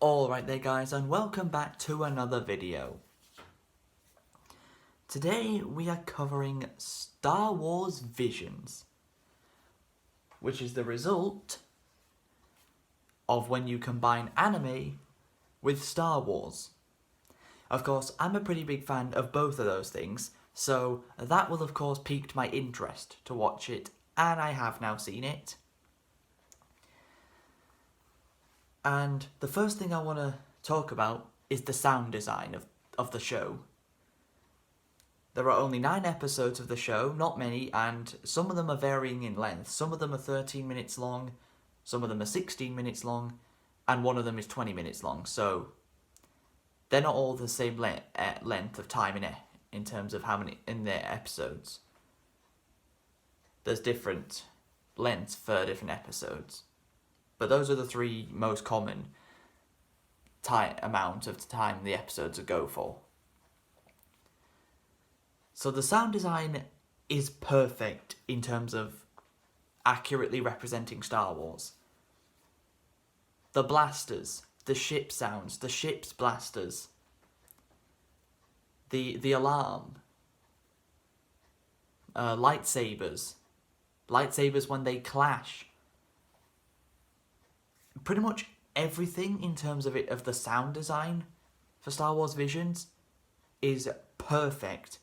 Alright there guys, and welcome back to another video. Today we are covering Star Wars Visions, which is the result of when you combine anime with Star Wars. Of course, I'm a pretty big fan of both of those things, so that will of course piqued my interest to watch it, and I have now seen it. And the first thing I want to talk about is the sound design of the show. There are only 9 episodes of the show, not many, and some of them are varying in length. Some of them are 13 minutes long, some of them are 16 minutes long, and one of them is 20 minutes long. So they're not all the same length of time in terms of how many in their episodes. There's different lengths for different episodes. But those are the 3 most common amount of time the episodes go for. So the sound design is perfect in terms of accurately representing Star Wars. The blasters, the ship sounds, the ship's blasters, the alarm, lightsabers when they clash. Pretty much everything in terms of the sound design for Star Wars Visions is perfect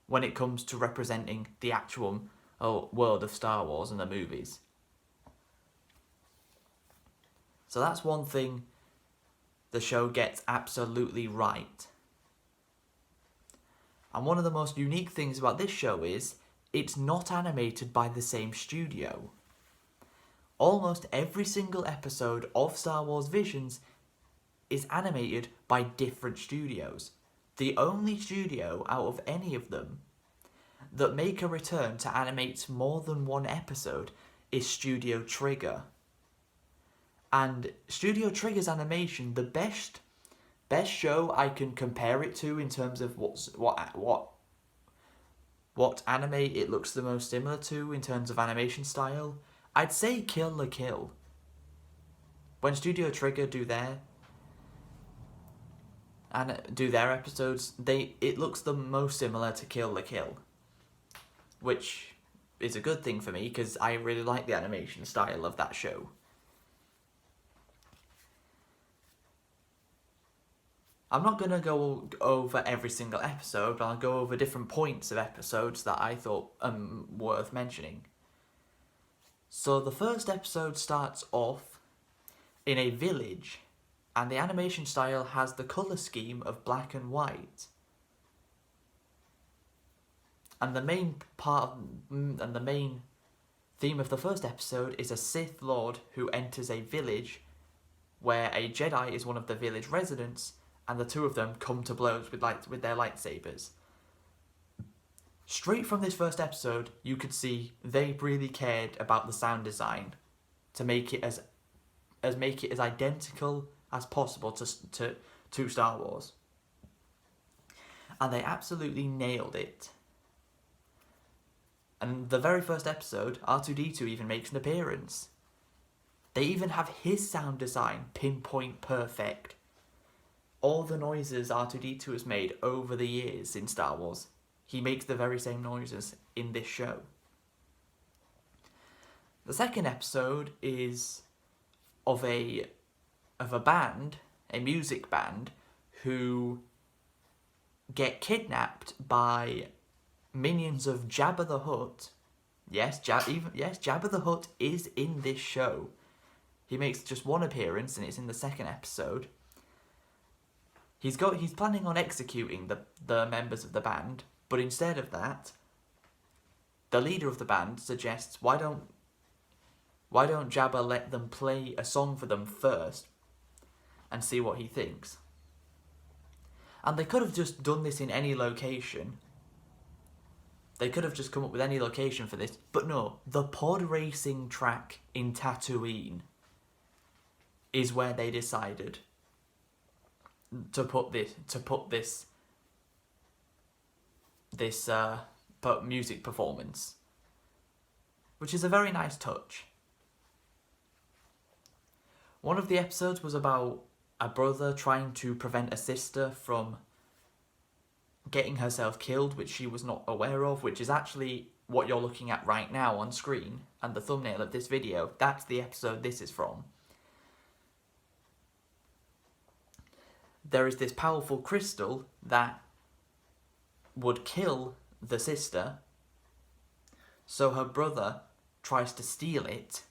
when it comes to representing the actual world of Star Wars and the movies. So that's one thing the show gets absolutely right. And one of the most unique things about this show is it's not animated by the same studio. Almost every single episode of Star Wars Visions is animated by different studios. The only studio out of any of them that make a return to animate more than one episode is Studio Trigger. And Studio Trigger's animation, the best show I can compare it to in terms of what anime it looks the most similar to in terms of animation style, I'd say Kill la Kill. When Studio Trigger do their episodes, it looks the most similar to Kill la Kill, which is a good thing for me because I really like the animation style of that show. I'm not going to go over every single episode, but I'll go over different points of episodes that I thought worth mentioning. So the first episode starts off in a village, and the animation style has the colour scheme of black and white. And the main theme of the first episode is a Sith Lord who enters a village where a Jedi is one of the village residents, and the two of them come to blows with their lightsabers. Straight from this first episode, you could see they really cared about the sound design to make it as identical as possible to Star Wars. And they absolutely nailed it. And the very first episode, R2-D2 even makes an appearance. They even have his sound design pinpoint perfect. All the noises R2-D2 has made over the years in Star Wars, he makes the very same noises in this show. The second episode is of a band, a music band, who get kidnapped by minions of Jabba the Hutt. Yes, Jabba the Hutt is in this show. He makes just one appearance, and it's in the second episode. He's planning on executing the members of the band, but instead of that, the leader of the band suggests, why don't Jabba let them play a song for them first and see what he thinks? And they could have just done this in any location. They could have just come up with any location for this, but no, the pod racing track in Tatooine is where they decided to put this music performance, which is a very nice touch. One of the episodes was about a brother trying to prevent a sister from getting herself killed, which she was not aware of, which is actually what you're looking at right now on screen, and the thumbnail of this video. That's the episode this is from. There is this powerful crystal that would kill the sister, so her brother tries to steal it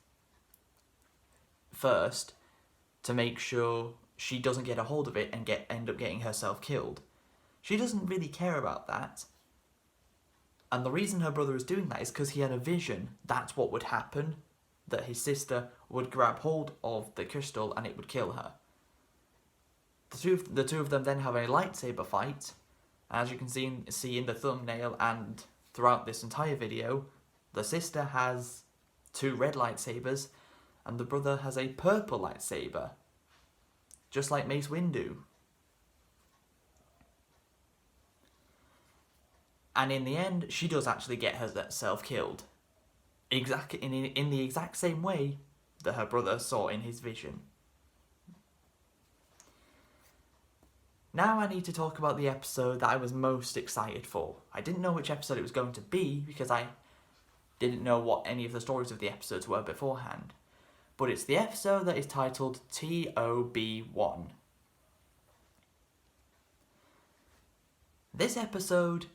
first to make sure she doesn't get a hold of it and end up getting herself killed. She doesn't really care about that. And the reason her brother is doing that is because he had a vision that's what would happen, that his sister would grab hold of the crystal and it would kill her. The two of them then have a lightsaber fight. As you can see in the thumbnail and throughout this entire video, the sister has 2 red lightsabers and the brother has a purple lightsaber, just like Mace Windu. And in the end, she does actually get herself killed, in the exact same way that her brother saw in his vision. Now I need to talk about the episode that I was most excited for. I didn't know which episode it was going to be because I didn't know what any of the stories of the episodes were beforehand. But it's the episode that is titled TOB1. This episode,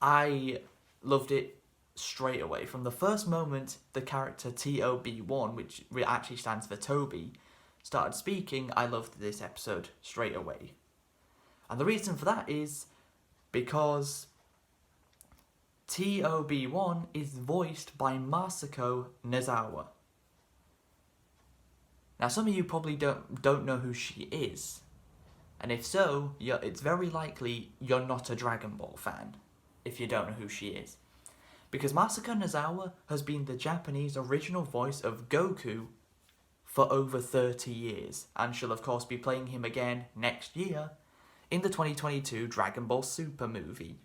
I loved it straight away. From the first moment the character TOB1, which actually stands for Toby, started speaking, I loved this episode straight away. And the reason for that is because TOB1 is voiced by Masako Nozawa. Now some of you probably don't know who she is. And if so, it's very likely you're not a Dragon Ball fan if you don't know who she is. Because Masako Nozawa has been the Japanese original voice of Goku for over 30 years, and she'll of course be playing him again next year in the 2022 Dragon Ball Super movie.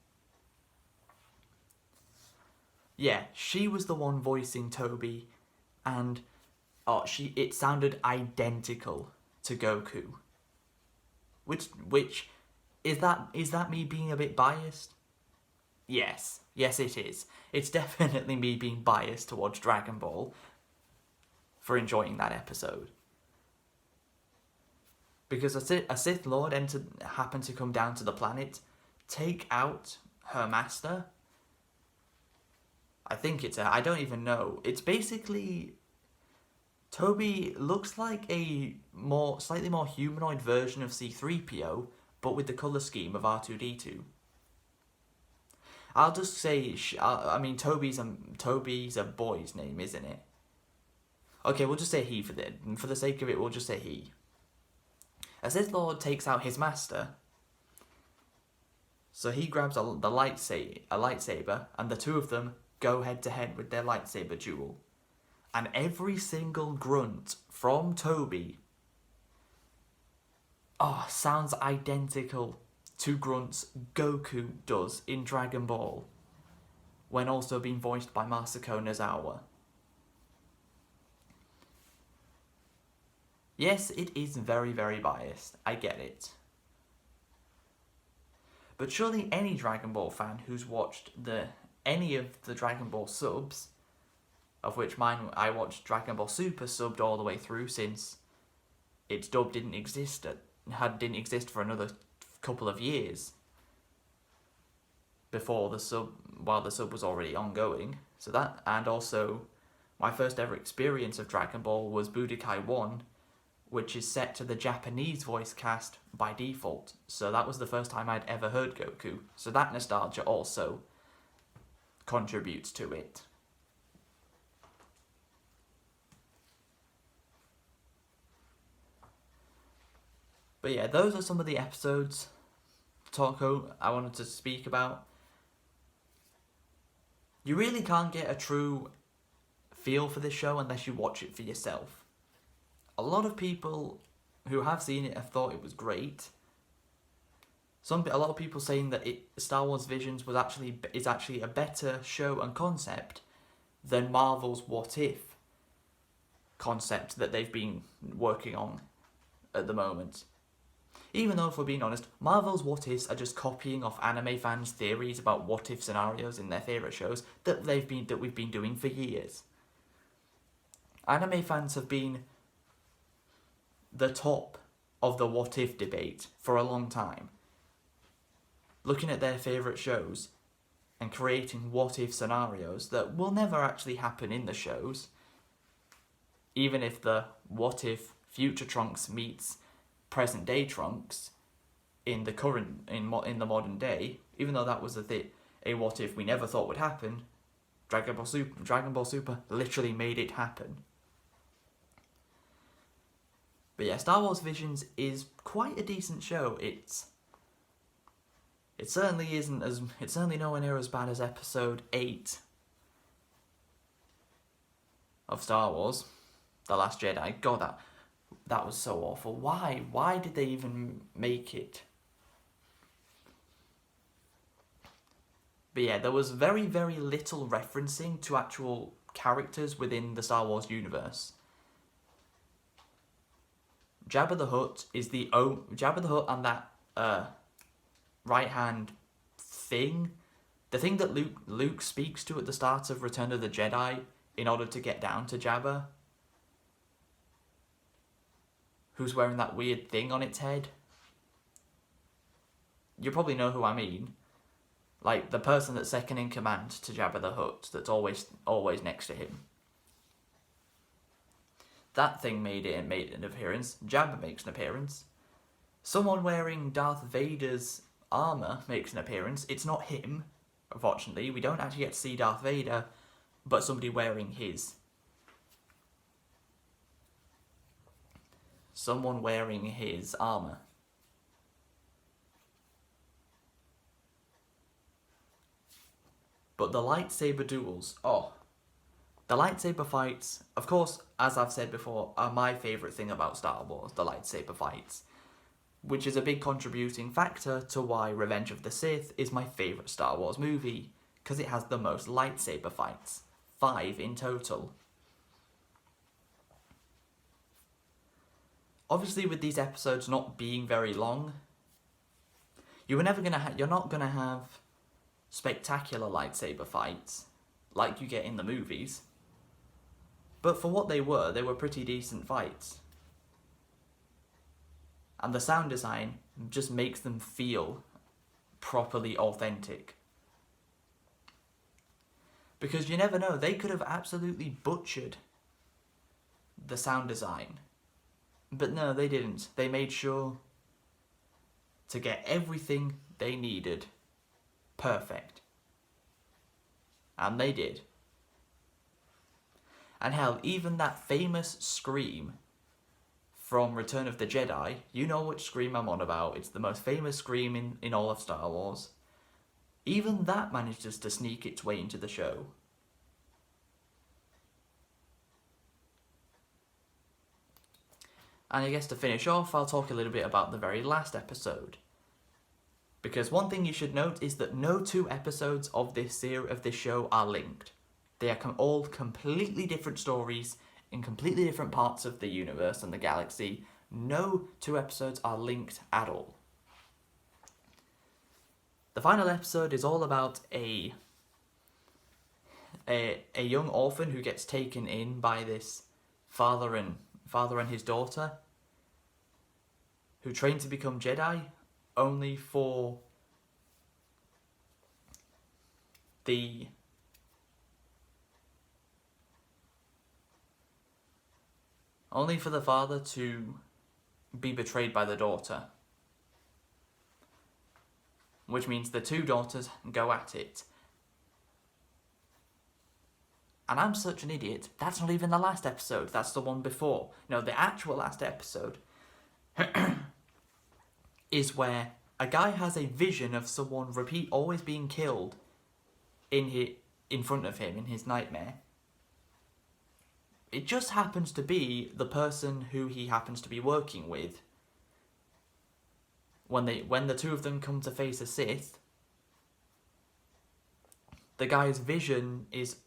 Yeah, she was the one voicing Toby, and it sounded identical to Goku. Which is that me being a bit biased? Yes it is. It's definitely me being biased towards Dragon Ball for enjoying that episode. Because a Sith Lord happened to come down to the planet, take out her master. I think I don't even know. It's basically, Toby looks like a slightly more humanoid version of C-3PO, but with the colour scheme of R2-D2. I'll just say, Toby's a boy's name, isn't it? Okay, we'll just say he for the sake of it, we'll just say he. A Sith Lord takes out his master, so he grabs a lightsaber, and the two of them go head to head with their lightsaber duel. And every single grunt from Toby sounds identical to grunts Goku does in Dragon Ball, when also being voiced by Masako Nozawa. Yes, it is very, very biased. I get it. But surely any Dragon Ball fan who's watched any of the Dragon Ball subs, of which I watched Dragon Ball Super subbed all the way through since its dub didn't exist for another couple of years while the sub was already ongoing. So that, and also my first ever experience of Dragon Ball was Budokai 1, which is set to the Japanese voice cast by default. So that was the first time I'd ever heard Goku. So that nostalgia also contributes to it. But yeah, those are some of the episodes I wanted to speak about. You really can't get a true feel for this show unless you watch it for yourself. A lot of people who have seen it have thought it was great. A lot of people saying that Star Wars Visions is actually a better show and concept than Marvel's What If. concept that they've been working on at the moment. Even though, if we're being honest, Marvel's what ifs are just copying off anime fans' theories about what if scenarios in their favourite shows that we've been doing for years. Anime fans have been the top of the what if debate for a long time, looking at their favourite shows and creating what if scenarios that will never actually happen in the shows, even if the what if future Trunks meets present day Trunks in the modern day, even though that was a what if we never thought would happen, Dragon Ball Super literally made it happen. But yeah, Star Wars Visions is quite a decent show. It certainly isn't it's certainly nowhere near as bad as Episode 8 of Star Wars, The Last Jedi. God, that was so awful. Why? Why did they even make it? But yeah, there was very, very little referencing to actual characters within the Star Wars universe. Jabba the Hutt and that right hand thing, the thing that Luke speaks to at the start of Return of the Jedi in order to get down to Jabba, who's wearing that weird thing on its head. You probably know who I mean. Like, the person that's second in command to Jabba the Hutt, that's always next to him. That thing made an appearance. Jabba makes an appearance. Someone wearing Darth Vader's armour makes an appearance. It's not him, unfortunately. We don't actually get to see Darth Vader, but somebody wearing his. Someone wearing his armour. But the lightsaber duels, the lightsaber fights, of course, as I've said before, are my favourite thing about Star Wars, the lightsaber fights, which is a big contributing factor to why Revenge of the Sith is my favourite Star Wars movie, because it has the most lightsaber fights, 5 in total. Obviously, with these episodes not being very long, you're not gonna have spectacular lightsaber fights like you get in the movies. But for what they were pretty decent fights. And the sound design just makes them feel properly authentic. Because you never know, they could have absolutely butchered the sound design. But no, they didn't. They made sure to get everything they needed perfect. And they did. And hell, even that famous scream from Return of the Jedi, you know which scream I'm on about, it's the most famous scream in all of Star Wars. Even that manages to sneak its way into the show. And I guess to finish off, I'll talk a little bit about the very last episode. Because one thing you should note is that no 2 episodes of this show are linked. They are all completely different stories in completely different parts of the universe and the galaxy. No 2 episodes are linked at all. The final episode is all about a young orphan who gets taken in by this father and his daughter, who train to become Jedi, only for the father to be betrayed by the daughter. Which means the 2 daughters go at it. And I'm such an idiot, that's not even the last episode, that's the one before. No, the actual last episode is where a guy has a vision of someone always being killed in front of him in his nightmare. It just happens to be the person who he happens to be working with. When the 2 of them come to face a Sith, the guy's vision is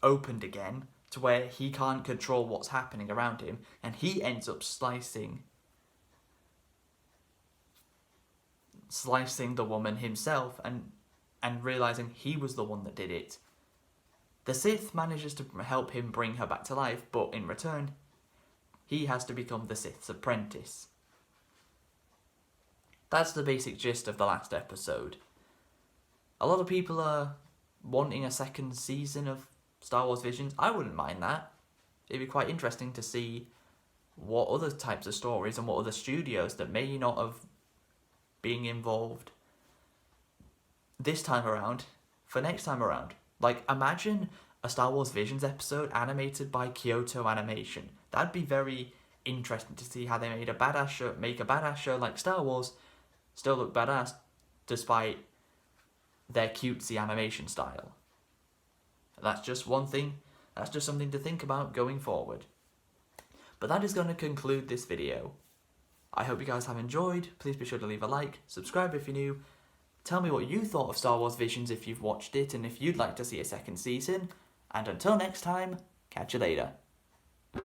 opened again to where he can't control what's happening around him, and he ends up slicing the woman himself and realizing he was the one that did it. The Sith manages to help him bring her back to life, but in return, he has to become the Sith's apprentice. That's the basic gist of the last episode. A lot of people are wanting a second season of Star Wars Visions. I wouldn't mind that. It'd be quite interesting to see what other types of stories and what other studios that may not have been involved this time around for next time around. Like, imagine a Star Wars Visions episode animated by Kyoto Animation. That'd be very interesting to see how they make a badass show like Star Wars still look badass despite their cutesy animation style. That's just one thing. That's just something to think about going forward. But that is going to conclude this video. I hope you guys have enjoyed. Please be sure to leave a like, subscribe if you're new. Tell me what you thought of Star Wars Visions if you've watched it and if you'd like to see a second season. And until next time, catch you later.